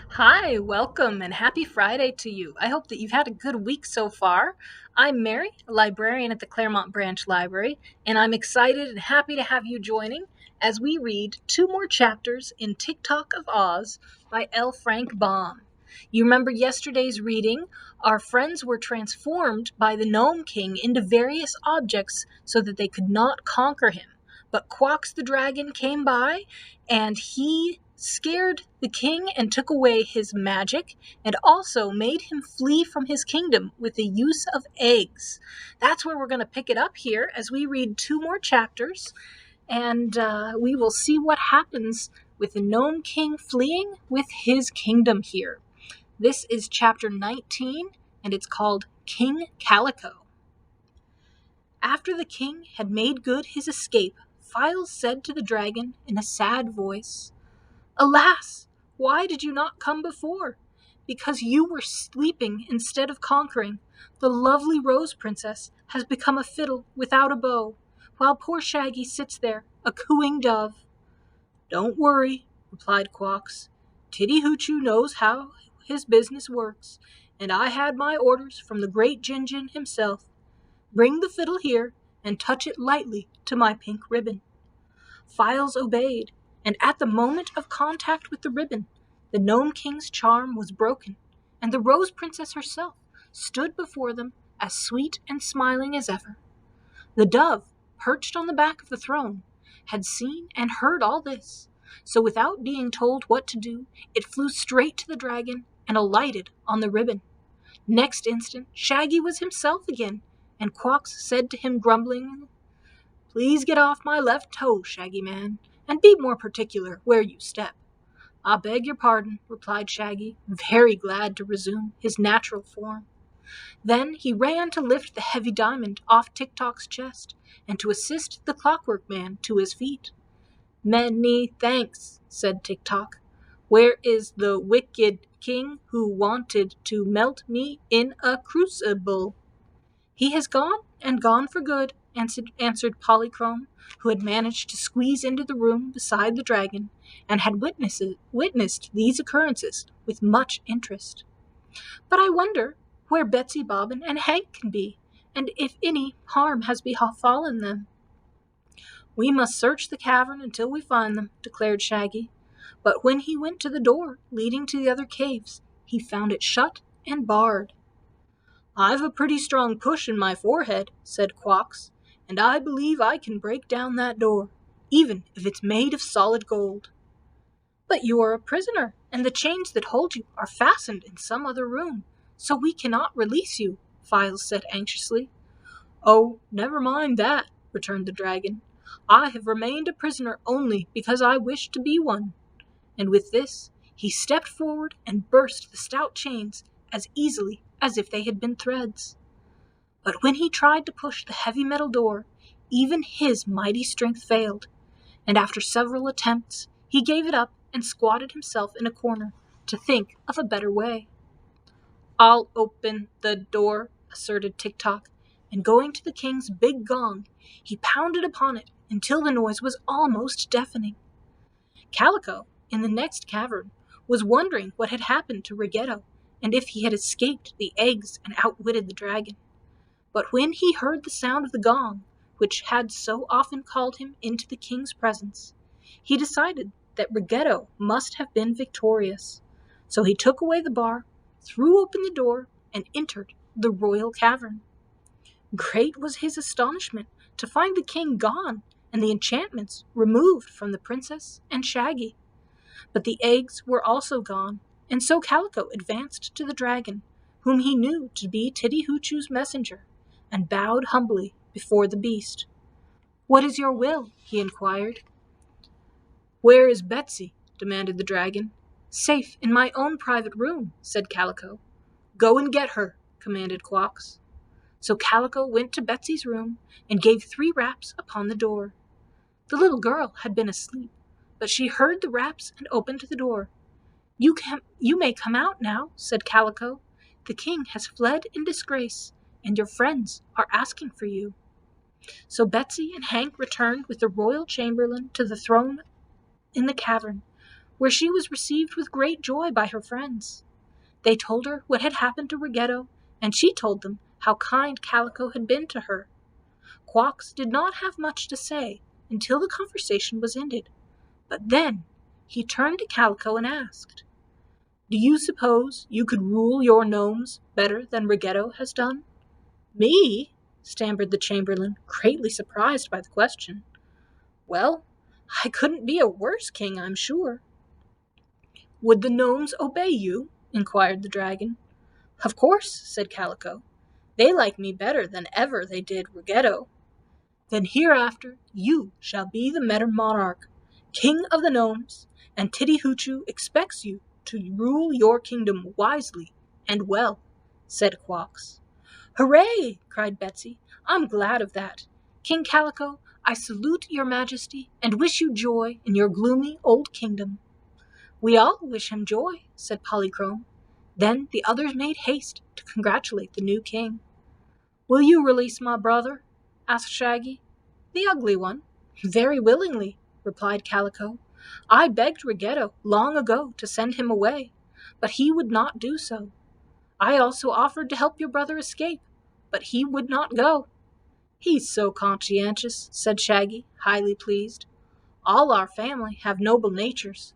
Hi, welcome, and happy Friday to you. I hope that you've had a good week so far. I'm Mary, a librarian at the Claremont Branch Library, and I'm excited and happy to have you joining as we read two more chapters in Tik-Tok of Oz by L. Frank Baum. You remember yesterday's reading? Our friends were transformed by the Gnome King into various objects so that they could not conquer him. But Quox the dragon came by, and he scared the king and took away his magic, and also made him flee from his kingdom with the use of eggs. That's where we're going to pick it up here as we read two more chapters, and we will see what happens with the Gnome King fleeing with his kingdom here. This is chapter 19, and it's called King Calico. After the king had made good his escape, Files said to the dragon in a sad voice, "Alas, why did you not come before? Because you were sleeping instead of conquering. The lovely Rose Princess has become a fiddle without a bow, while poor Shaggy sits there, a cooing dove." "Don't worry," replied Quox. "Tiddy Hoochoo knows how his business works, and I had my orders from the great Jinjin himself. Bring the fiddle here, and touch it lightly to my pink ribbon." Files obeyed, and at the moment of contact with the ribbon, the Gnome King's charm was broken, and the Rose Princess herself stood before them as sweet and smiling as ever. The dove, perched on the back of the throne, had seen and heard all this, so without being told what to do, it flew straight to the dragon and alighted on the ribbon. Next instant, Shaggy was himself again, and Quox said to him grumbling, "Please get off my left toe, Shaggy Man, and be more particular where you step." "I beg your pardon," replied Shaggy, very glad to resume his natural form. Then he ran to lift the heavy diamond off Tik-Tok's chest and to assist the Clockwork Man to his feet. "Many thanks," said Tik-Tok. "Where is the wicked king who wanted to melt me in a crucible?" "He has gone, and gone for good," answered Polychrome, who had managed to squeeze into the room beside the dragon, and had witnessed these occurrences with much interest. "But I wonder where Betsy, Bobbin, and Hank can be, and if any harm has befallen them." "We must search the cavern until we find them," declared Shaggy. But when he went to the door leading to the other caves, he found it shut and barred. "I've a pretty strong push in my forehead," said Quox, "and I believe I can break down that door, even if it's made of solid gold." "But you are a prisoner, and the chains that hold you are fastened in some other room, so we cannot release you," Files said anxiously. "Oh, never mind that," returned the dragon. "I have remained a prisoner only because I wished to be one." And with this, he stepped forward and burst the stout chains as easily as if they had been threads. But when he tried to push the heavy metal door, even his mighty strength failed, and after several attempts, he gave it up and squatted himself in a corner to think of a better way. "I'll open the door," asserted Tik-Tok, and going to the king's big gong, he pounded upon it until the noise was almost deafening. Calico, in the next cavern, was wondering what had happened to Rigetto, and if he had escaped the eggs and outwitted the dragon. But when he heard the sound of the gong, which had so often called him into the king's presence, he decided that Rigetto must have been victorious. So he took away the bar, threw open the door, and entered the royal cavern. Great was his astonishment to find the king gone and the enchantments removed from the princess and Shaggy. But the eggs were also gone, and so Calico advanced to the dragon, whom he knew to be Tiddy Hoochoo's messenger, and bowed humbly before the beast. "What is your will?" he inquired. "Where is Betsy?" demanded the dragon. "Safe in my own private room," said Calico. "Go and get her," commanded Quox. So Calico went to Betsy's room and gave 3 raps upon the door. The little girl had been asleep, but she heard the raps and opened the door. You may come out now," said Calico. "The king has fled in disgrace, and your friends are asking for you." So Betsy and Hank returned with the royal chamberlain to the throne in the cavern, where she was received with great joy by her friends. They told her what had happened to Ruggedo, and she told them how kind Calico had been to her. Quox did not have much to say until the conversation was ended, but then he turned to Calico and asked, "Do you suppose you could rule your gnomes better than Ruggedo has done?" "Me?" stammered the chamberlain, greatly surprised by the question. "Well, I couldn't be a worse king, I'm sure." "Would the gnomes obey you?" inquired the dragon. "Of course," said Calico. "They like me better than ever they did Ruggedo." "Then hereafter you shall be the Meta Monarch, King of the Gnomes, and Titty Hoochoo expects you to rule your kingdom wisely and well," said Quox. "Hooray!" cried Betsy. "I'm glad of that. King Calico, I salute your majesty and wish you joy in your gloomy old kingdom." "We all wish him joy," said Polychrome. Then the others made haste to congratulate the new king. "Will you release my brother?" asked Shaggy. "The ugly one?" "Very willingly," replied Calico. "I begged Ruggedo long ago to send him away, but he would not do so. I also offered to help your brother escape, but he would not go." "He's so conscientious," said Shaggy, highly pleased. "All our family have noble natures,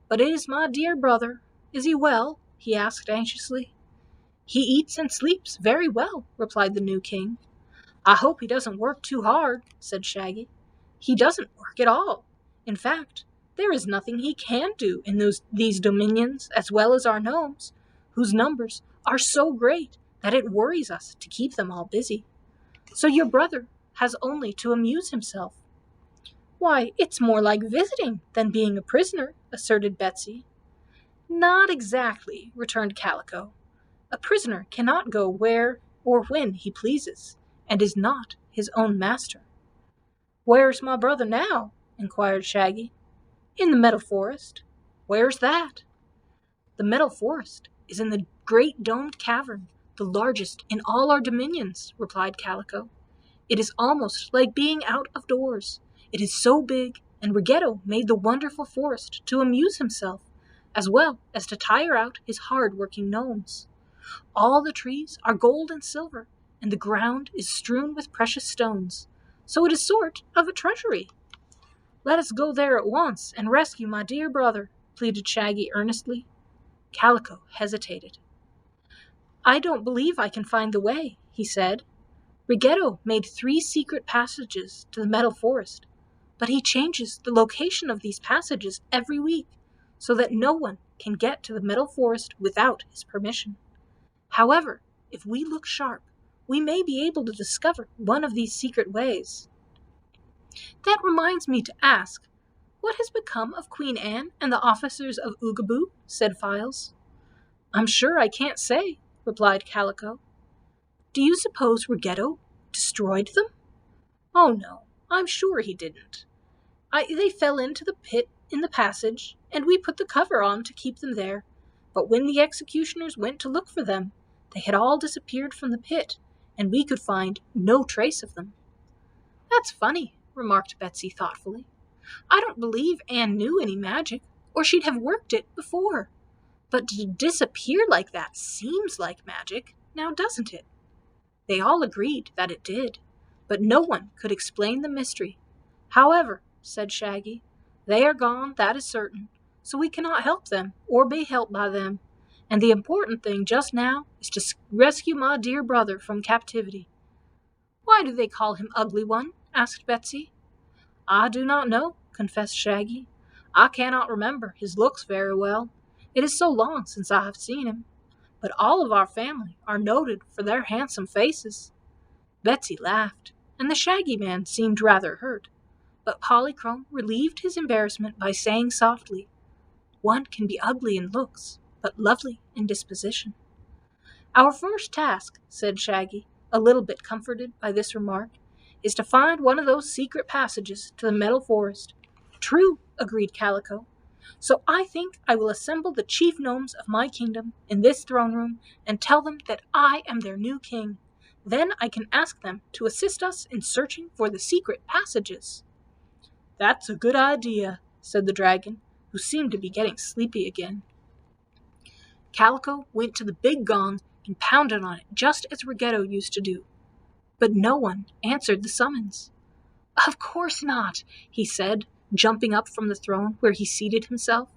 but it is my dear brother. Is he well?" he asked anxiously. "He eats and sleeps very well," replied the new king. "I hope he doesn't work too hard," said Shaggy. "He doesn't work at all. In fact, there is nothing he can do in these dominions as well as our gnomes, whose numbers are so great that it worries us to keep them all busy. So your brother has only to amuse himself." "Why, it's more like visiting than being a prisoner," asserted Betsy. "Not exactly," returned Calico. "A prisoner cannot go where or when he pleases, and is not his own master." "Where's my brother now?" inquired Shaggy. "In the Meadow Forest." "Where's that?" "The Meadow Forest is in the great domed cavern, the largest in all our dominions," replied Calico. "It is almost like being out of doors. It is so big, and Ruggedo made the wonderful forest to amuse himself, as well as to tire out his hard-working gnomes. All the trees are gold and silver, and the ground is strewn with precious stones, so it is sort of a treasury." "Let us go there at once and rescue my dear brother," pleaded Shaggy earnestly. Calico hesitated. "I don't believe I can find the way," he said. "Ruggedo made 3 secret passages to the Meadow Forest, but he changes the location of these passages every week, so that no one can get to the Meadow Forest without his permission. However, if we look sharp, we may be able to discover one of these secret ways." "That reminds me to ask, what has become of Queen Anne and the officers of Oogaboo?" said Files. "I'm sure I can't say," replied Calico. "Do you suppose Ruggedo destroyed them?" "Oh no, I'm sure he didn't. They fell into the pit in the passage, and we put the cover on to keep them there. But when the executioners went to look for them, they had all disappeared from the pit, and we could find no trace of them." "That's funny," remarked Betsy thoughtfully. "I don't believe Anne knew any magic, or she'd have worked it before. But to disappear like that seems like magic, now doesn't it?" They all agreed that it did, but no one could explain the mystery. "However," said Shaggy, "they are gone, that is certain, so we cannot help them or be helped by them, and the important thing just now is to rescue my dear brother from captivity." "Why do they call him Ugly One?" asked Betsy. "I do not know," confessed Shaggy. "I cannot remember his looks very well. It is so long since I have seen him. But all of our family are noted for their handsome faces." Betsy laughed, and the Shaggy Man seemed rather hurt, but Polychrome relieved his embarrassment by saying softly, "One can be ugly in looks, but lovely in disposition." "Our first task," said Shaggy, a little bit comforted by this remark, "is to find one of those secret passages to the Meadow Forest." "True," agreed Calico. "So I think I will assemble the chief gnomes of my kingdom in this throne room and tell them that I am their new king. Then I can ask them to assist us in searching for the secret passages." "That's a good idea," said the dragon. who seemed to be getting sleepy again. Calico went to the big gong and pounded on it just as Ruggedo used to do. But no one answered the summons. "Of course not," he said, jumping up from the throne where he seated himself.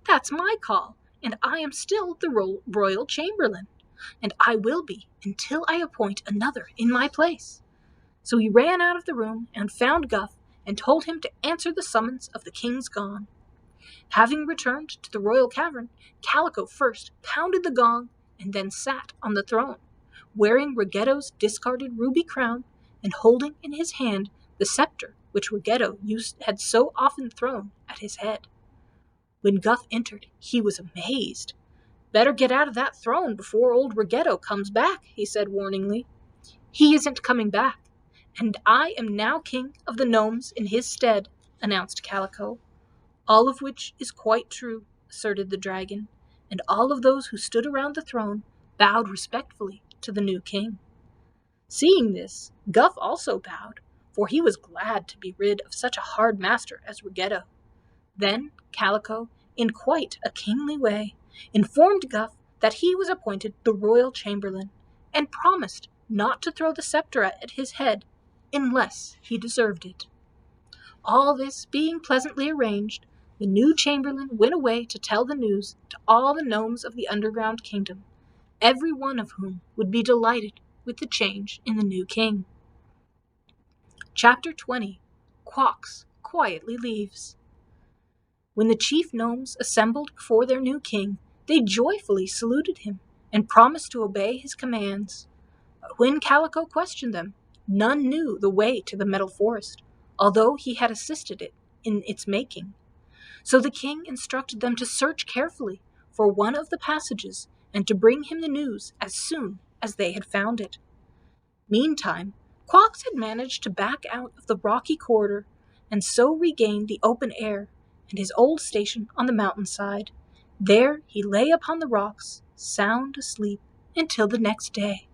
"That's my call, and I am still the royal chamberlain, and I will be until I appoint another in my place." So he ran out of the room and found Guff and told him to answer the summons of the king's gong. Having returned to the royal cavern, Calico first pounded the gong and then sat on the throne, wearing Ruggedo's discarded ruby crown and holding in his hand the scepter which Ruggedo had so often thrown at his head. When Guff entered, he was amazed. "Better get out of that throne before old Ruggedo comes back," he said warningly. "He isn't coming back, and I am now king of the gnomes in his stead," announced Calico. "All of which is quite true," asserted the dragon, and all of those who stood around the throne bowed respectfully to the new king. Seeing this, Guff also bowed, for he was glad to be rid of such a hard master as Ruggedo. Then Calico, in quite a kingly way, informed Guff that he was appointed the royal chamberlain, and promised not to throw the scepter at his head unless he deserved it. All this being pleasantly arranged, the new chamberlain went away to tell the news to all the gnomes of the underground kingdom, every one of whom would be delighted with the change in the new king. Chapter 20. Quox quietly leaves. When the chief gnomes assembled before their new king, they joyfully saluted him and promised to obey his commands. But when Calico questioned them, none knew the way to the Metal Forest, although he had assisted it in its making. So the king instructed them to search carefully for one of the passages and to bring him the news as soon as they had found it. Meantime, Quox had managed to back out of the rocky corridor and so regained the open air and his old station on the mountainside. There he lay upon the rocks, sound asleep, until the next day.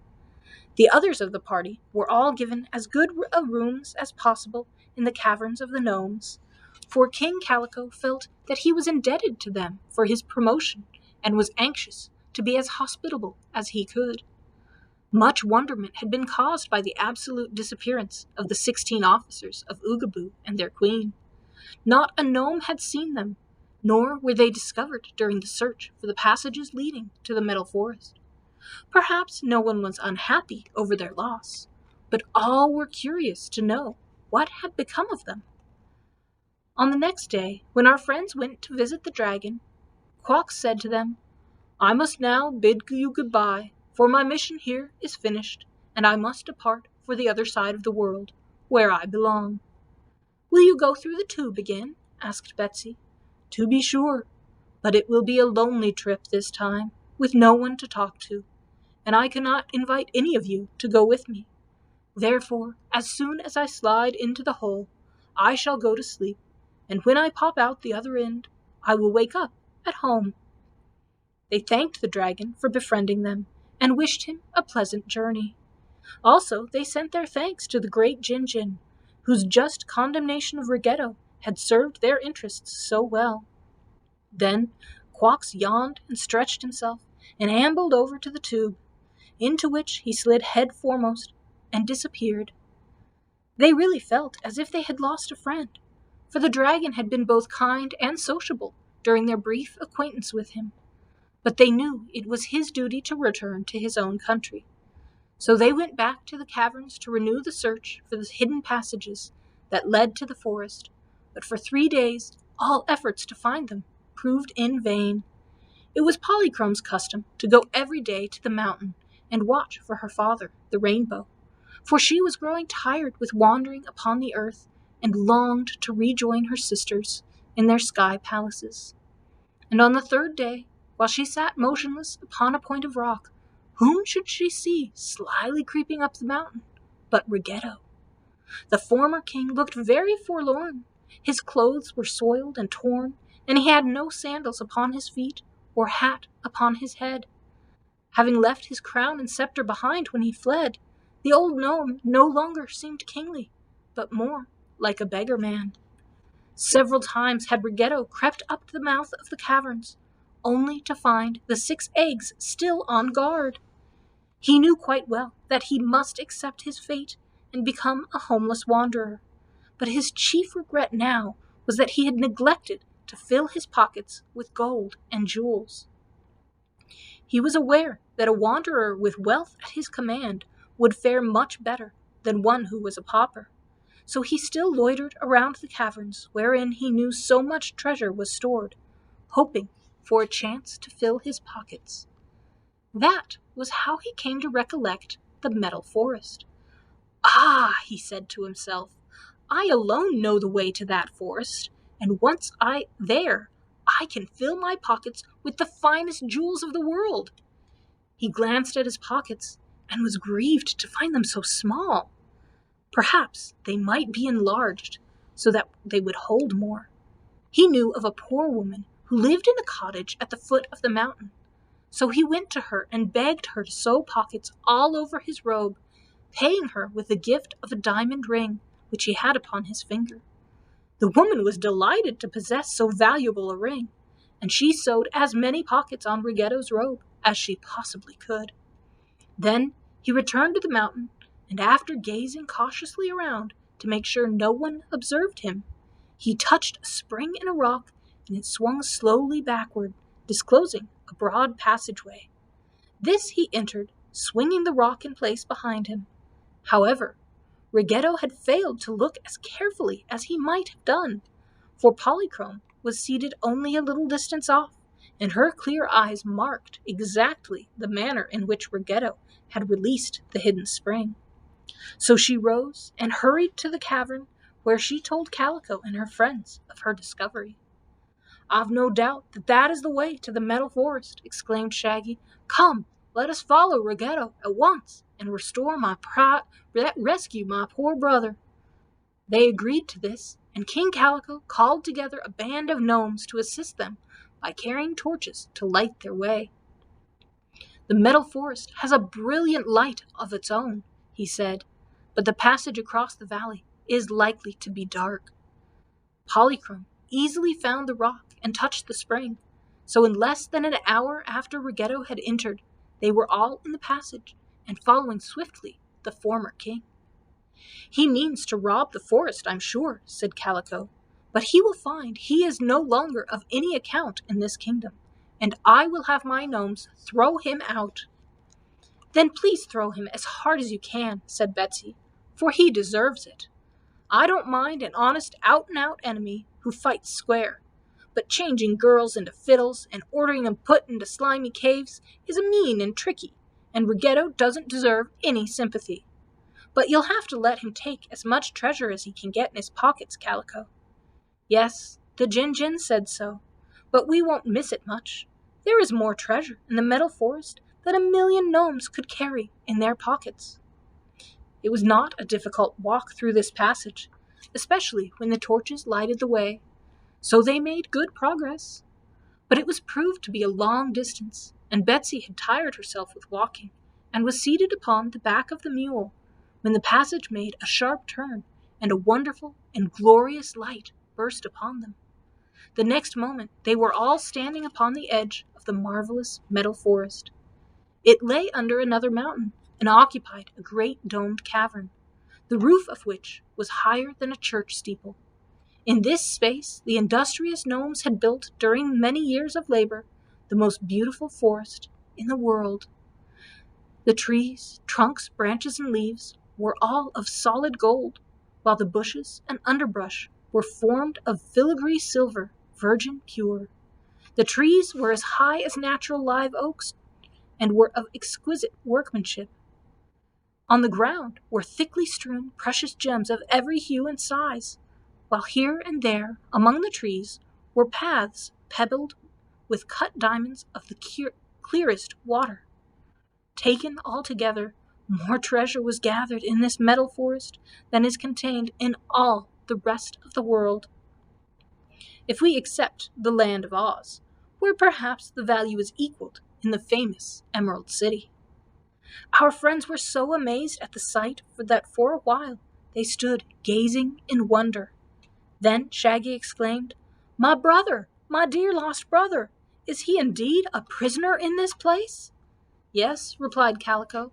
The others of the party were all given as good rooms as possible in the caverns of the gnomes, for King Calico felt that he was indebted to them for his promotion and was anxious to be as hospitable as he could. Much wonderment had been caused by the absolute disappearance of the 16 officers of Oogaboo and their queen. Not a gnome had seen them, nor were they discovered during the search for the passages leading to the Metal Forest. Perhaps no one was unhappy over their loss, but all were curious to know what had become of them. On the next day, when our friends went to visit the dragon, Quox said to them, "I must now bid you goodbye, for my mission here is finished, and I must depart for the other side of the world, where I belong." "Will you go through the tube again?" asked Betsy. "To be sure, but it will be a lonely trip this time, with no one to talk to, and I cannot invite any of you to go with me. Therefore, as soon as I slide into the hole, I shall go to sleep, and when I pop out the other end, I will wake up at home." They thanked the dragon for befriending them, and wished him a pleasant journey. Also, they sent their thanks to the great Jinjin, whose just condemnation of Ruggedo had served their interests so well. Then Quox yawned and stretched himself, and ambled over to the tube, into which he slid head foremost and disappeared. They really felt as if they had lost a friend, for the dragon had been both kind and sociable during their brief acquaintance with him. But they knew it was his duty to return to his own country. So they went back to the caverns to renew the search for the hidden passages that led to the forest, but for 3 days all efforts to find them proved in vain. It was Polychrome's custom to go every day to the mountain and watch for her father, the rainbow, for she was growing tired with wandering upon the earth and longed to rejoin her sisters in their sky palaces. And on the 3rd day, while she sat motionless upon a point of rock, whom should she see slyly creeping up the mountain but Ruggedo? The former king looked very forlorn. His clothes were soiled and torn, and he had no sandals upon his feet or hat upon his head. Having left his crown and scepter behind when he fled, the old gnome no longer seemed kingly, but more like a beggar man. Several times had Ruggedo crept up to the mouth of the caverns, only to find the 6 eggs still on guard. He knew quite well that he must accept his fate and become a homeless wanderer, but his chief regret now was that he had neglected to fill his pockets with gold and jewels. He was aware that a wanderer with wealth at his command would fare much better than one who was a pauper, so he still loitered around the caverns wherein he knew so much treasure was stored, hoping for a chance to fill his pockets. That was how he came to recollect the metal forest. Ah, he said to himself, I alone know the way to that forest, and once there, I can fill my pockets with the finest jewels of the world. He glanced at his pockets and was grieved to find them so small. Perhaps they might be enlarged so that they would hold more. He knew of a poor woman who lived in a cottage at the foot of the mountain. So he went to her and begged her to sew pockets all over his robe, paying her with the gift of a diamond ring which he had upon his finger. The woman was delighted to possess so valuable a ring, and she sewed as many pockets on Ruggedo's robe as she possibly could. Then he returned to the mountain, and after gazing cautiously around to make sure no one observed him, he touched a spring in a rock, and it swung slowly backward, disclosing a broad passageway. This he entered, swinging the rock in place behind him. However, Ruggedo had failed to look as carefully as he might have done, for Polychrome was seated only a little distance off, and her clear eyes marked exactly the manner in which Ruggedo had released the hidden spring. So she rose and hurried to the cavern where she told Calico and her friends of her discovery. I've no doubt that is the way to the metal forest, exclaimed Shaggy. Come, let us follow Ruggedo at once and rescue my poor brother. They agreed to this, and King Calico called together a band of gnomes to assist them by carrying torches to light their way. The metal forest has a brilliant light of its own, he said, but the passage across the valley is likely to be dark. Polychrome easily found the rock and touched the spring, so in less than an hour after Ruggedo had entered, they were all in the passage and following swiftly the former king. He means to rob the forest, I'm sure, said Calico, but he will find he is no longer of any account in this kingdom, and I will have my gnomes throw him out. Then please throw him as hard as you can, said Betsy, for he deserves it. I don't mind an honest out-and-out enemy who fights square, but changing girls into fiddles and ordering them put into slimy caves is mean and tricky, and Ruggedo doesn't deserve any sympathy. But you'll have to let him take as much treasure as he can get in his pockets, Calico. Yes, the Jin said so, but we won't miss it much. There is more treasure in the metal forest than 1,000,000 gnomes could carry in their pockets. It was not a difficult walk through this passage, especially when the torches lighted the way, so they made good progress. But it was proved to be a long distance, and Betsy had tired herself with walking, and was seated upon the back of the mule, when the passage made a sharp turn, and a wonderful and glorious light burst upon them. The next moment they were all standing upon the edge of the marvelous metal forest. It lay under another mountain, and occupied a great domed cavern, the roof of which was higher than a church steeple. In this space the industrious gnomes had built, during many years of labor, the most beautiful forest in the world. The trees, trunks, branches, and leaves were all of solid gold, while the bushes and underbrush were formed of filigree silver, virgin pure. The trees were as high as natural live oaks, and were of exquisite workmanship. On the ground were thickly strewn precious gems of every hue and size, while here and there among the trees were paths pebbled with cut diamonds of the clearest water. Taken altogether, more treasure was gathered in this metal forest than is contained in all the rest of the world. If we except the land of Oz, where perhaps the value is equaled in the famous Emerald City. Our friends were so amazed at the sight that for a while they stood gazing in wonder. Then Shaggy exclaimed, "My brother, my dear lost brother! Is he indeed a prisoner in this place?" "Yes," replied Calico.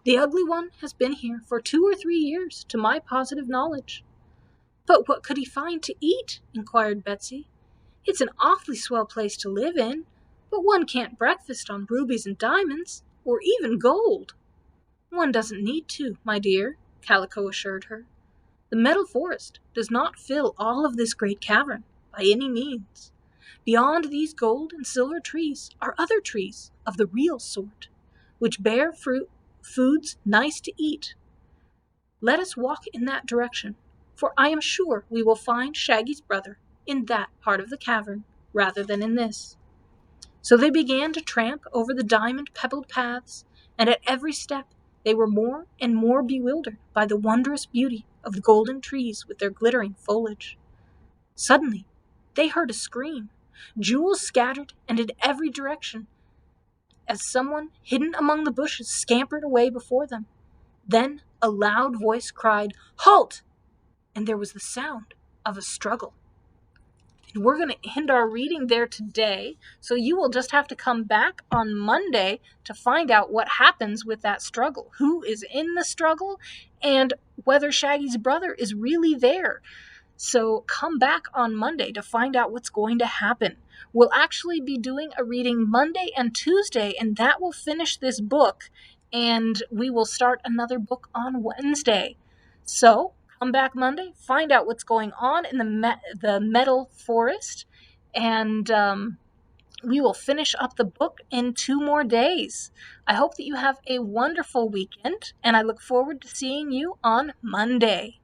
"The ugly one has been here for 2 or 3 years, to my positive knowledge." "But what could he find to eat?" inquired Betsy. "It's an awfully swell place to live in, but one can't breakfast on rubies and diamonds, or even gold." "One doesn't need to, my dear," Calico assured her. "The metal forest does not fill all of this great cavern, by any means. Beyond these gold and silver trees are other trees of the real sort, which bear foods nice to eat. Let us walk in that direction, for I am sure we will find Shaggy's brother in that part of the cavern rather than in this." So they began to tramp over the diamond-pebbled paths, and at every step they were more and more bewildered by the wondrous beauty of the golden trees with their glittering foliage. Suddenly they heard a scream. Jewels scattered and in every direction, as someone hidden among the bushes scampered away before them. Then a loud voice cried, "Halt!" and there was the sound of a struggle. And we're going to end our reading there today, so you will just have to come back on Monday to find out what happens with that struggle, who is in the struggle, and whether Shaggy's brother is really there. So come back on Monday to find out what's going to happen. We'll actually be doing a reading Monday and Tuesday, and that will finish this book, and we will start another book on Wednesday. So come back Monday, find out what's going on in the metal forest, and we will finish up the book in 2 more days. I hope that you have a wonderful weekend, and I look forward to seeing you on Monday.